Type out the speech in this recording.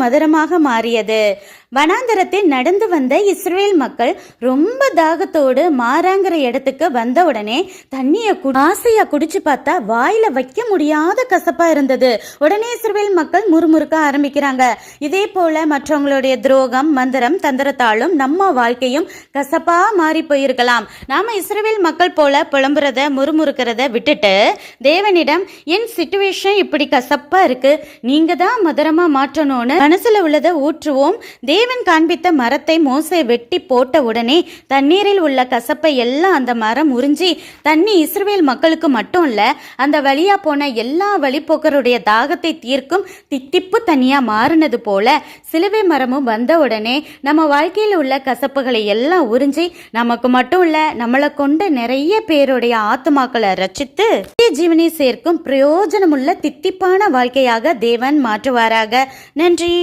மதுரமாக மாறியது. வனாந்தரத்தில் நடந்து வந்த இஸ்ரவேல் மக்கள் ரொம்ப தாகத்தோடு மாறாங்கிற இடத்துக்கு வந்த உடனே தண்ணிய ஆசையா குடிச்சு பார்த்தா வாயில வைக்க முடியாத கசப்பா இருந்தது. உடனே இஸ்ரவேல் மக்கள் முறுமுறுக்க ஆரம்பிக்கிறாங்க. இதே போல மற்றவங்களுடைய துரோகம், மந்திரம், தந்திரத்தாலும் நம்ம வாழ்க்கையும் கசப்பா மாறி போயிருக்கலாம். நாம இஸ்ரவேல் மக்கள் போல புலம்புறத, முறுமுறுக்கிறத விட்டுட்டு தேவனிடம் என் சிச்சுவேஷன் இப்படி கசப்பா இருக்கு, நீங்க தான் மதுரமா மாற்றணும்னு மனசுல உள்ளதை ஊற்றுவோம். தேவன் காண்பித்த மரத்தை மோசே வெட்டி போட்ட உடனே தண்ணீரில் உள்ள கசப்பை எல்லாம் அந்த மரம் உறிஞ்சி தண்ணி இஸ்ரவேல் மக்களுக்கு மட்டும் இல்ல, அந்த வழியா போன எல்லா வழிபோக்கருடைய தாகத்தை தீர்க்கும் தித்திப்பு தண்ணியா மாறினது போல சிலுவை மரமும் வந்த உடனே நம்ம வாழ்க்கையில் உள்ள கசப்புகளை எல்லாம் உறிஞ்சி நமக்கு மட்டும் இல்ல, நம்மளை கொண்ட நிறைய பேருடைய ஆத்துமாக்களை ரட்சித்து ஜீவனை சேர்க்கும் பிரயோஜனமுள்ள தித்திப்பான வாழ்க்கையாக தேவன் மாற்றுவாராக. நன்றி.